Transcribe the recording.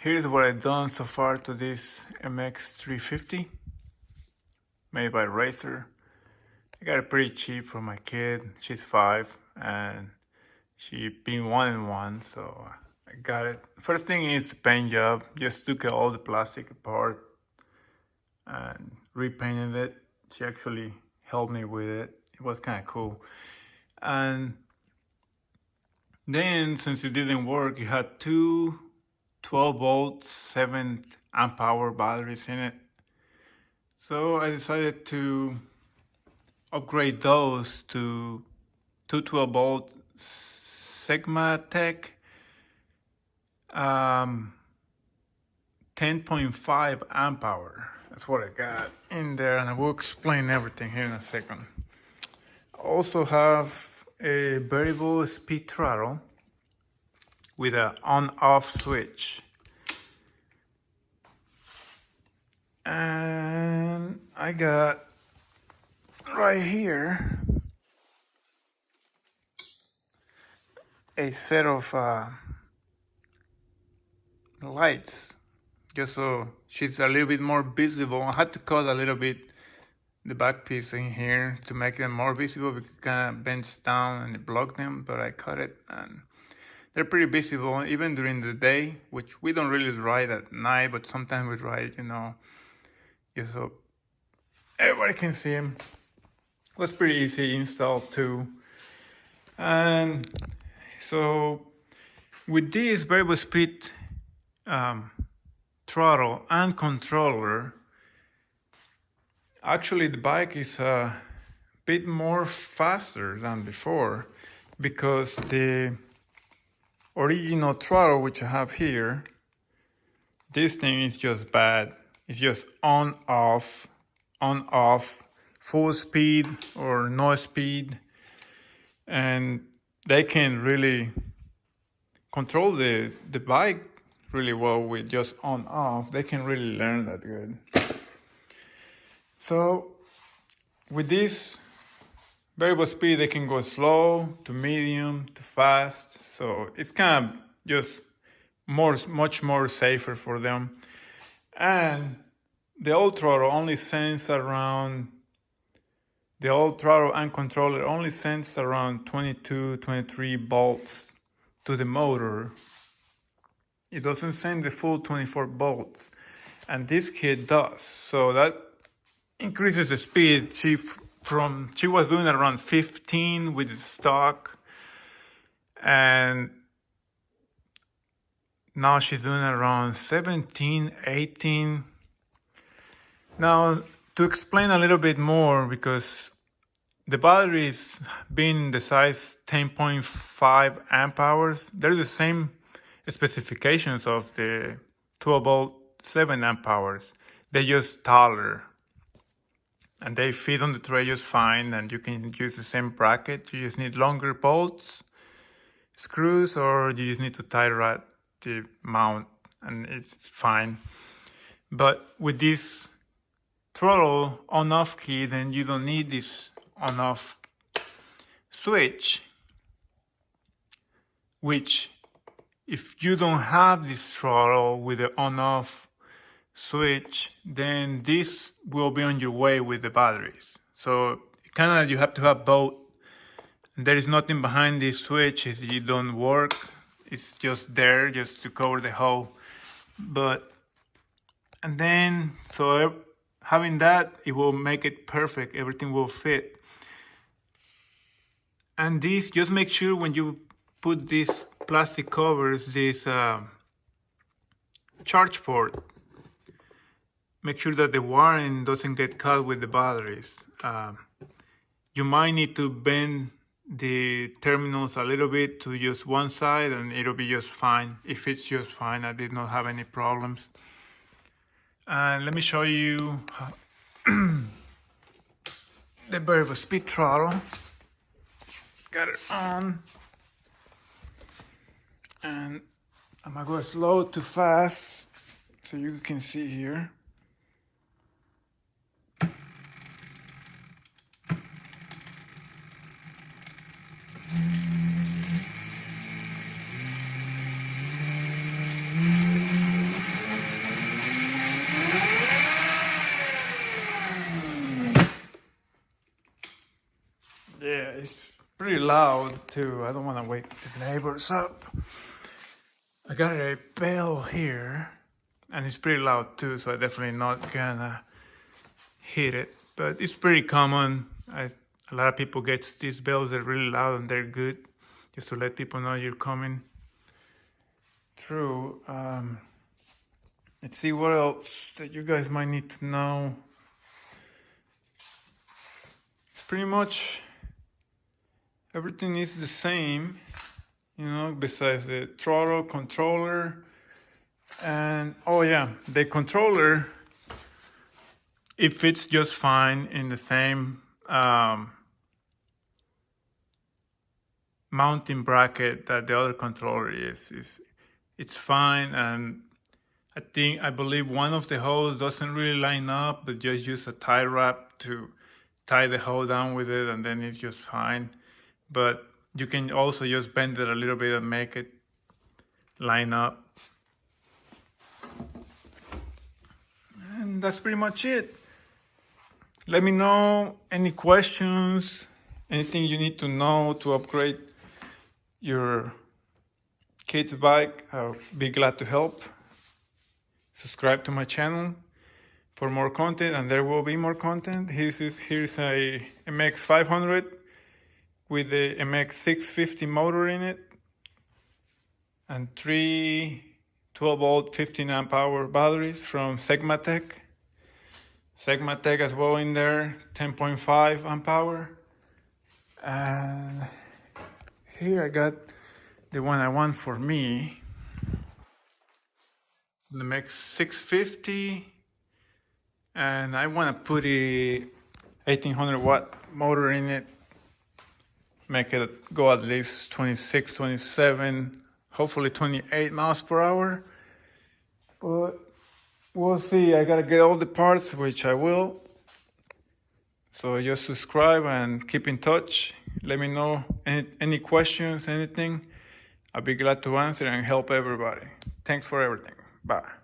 Here's what I've done so far to this MX350 made by Racer. I got it pretty cheap for my kid. She's 5 and she been wanting one, so I got it. First thing is the paint job. Just took all the plastic apart and repainted it. She actually helped me with it. It was kind of cool. And then since it didn't work, it had two 12 volt 7 amp hour batteries in it. So I decided to upgrade those to two 12 volt Sigma Tech 10.5 amp hour. That's what I got in there, and I will explain everything here in a second. I also have a variable speed throttle with an on-off switch. And I got right here a set of lights, just so she's a little bit more visible. I had to cut a little bit the back piece in here to make them more visible because it kind of bends down and it blocked them, but I cut it and they're pretty visible even during the day, which we don't really ride at night, but sometimes we ride, just so everybody can see them. It was pretty easy install too. And so with this variable speed throttle and controller, actually the bike is a bit more faster than before, because the original throttle which I have here, this thing is just bad. It's just on off, full speed or no speed, and they can really control the bike really well with just on off. They can really learn that good. So with this variable speed, they can go slow to medium to fast. So it's kind of just much more safer for them. And the old throttle only sends around, the old throttle and controller only sends around 22, 23 volts to the motor. It doesn't send the full 24 volts. And this kit does. So that increases the speed. She was doing around 15 with the stock, and now she's doing around 17, 18. Now, to explain a little bit more, because the batteries being the size 10.5 amp hours, they're the same specifications of the 12 volt 7 amp hours. They're just taller, and they fit on the tray just fine, and you can use the same bracket. You just need longer bolts, screws, or you just need to tie rod the mount, and it's fine. But with this throttle on-off key, then you don't need this on-off switch, which if you don't have this throttle with the on-off switch, then this will be on your way with the batteries. So kind of you have to have both. And there is nothing behind this switch. It don't work. It's just there just to cover the hole. And then so having that, it will make it perfect. Everything will fit. And this, just make sure when you put these plastic covers, this charge port, make sure that the wiring doesn't get caught with the batteries. You might need to bend the terminals a little bit to just one side, and it'll be just fine. If it's just fine, I did not have any problems. And let me show you the variable speed throttle. Got it on, and I'm gonna go slow to fast so you can see here. loud too. I don't want to wake the neighbors up. I got a bell here, and it's pretty loud too, so I'm definitely not gonna hit it. But it's pretty common. A lot of people get these bells. They're really loud and they're good, just to let people know you're coming through. Let's see what else that you guys might need to know. It's pretty much everything is the same, you know, besides the throttle controller. And oh yeah, the controller, it fits just fine in the same mounting bracket that the other controller is. It's fine, and I believe one of the holes doesn't really line up, but just use a tie wrap to tie the hole down with it, and then it's just fine. But you can also just bend it a little bit and make it line up. And that's pretty much it. Let me know any questions, anything you need to know to upgrade your kid's bike. I'll be glad to help. Subscribe to my channel for more content, and there will be more content. Here's a MX500 with the MX350 motor in it, and 3 12-volt 15 amp hour batteries from Segmatech as well in there, 10.5 amp hour. And here I got the one I want for me. It's the MX650, and I want to put a 1800 watt motor in it, make it go at least 26, 27, hopefully 28 miles per hour. But we'll see. I gotta get all the parts, which I will. So just subscribe and keep in touch. Let me know any questions, anything. I'll be glad to answer and help everybody. Thanks for everything. Bye.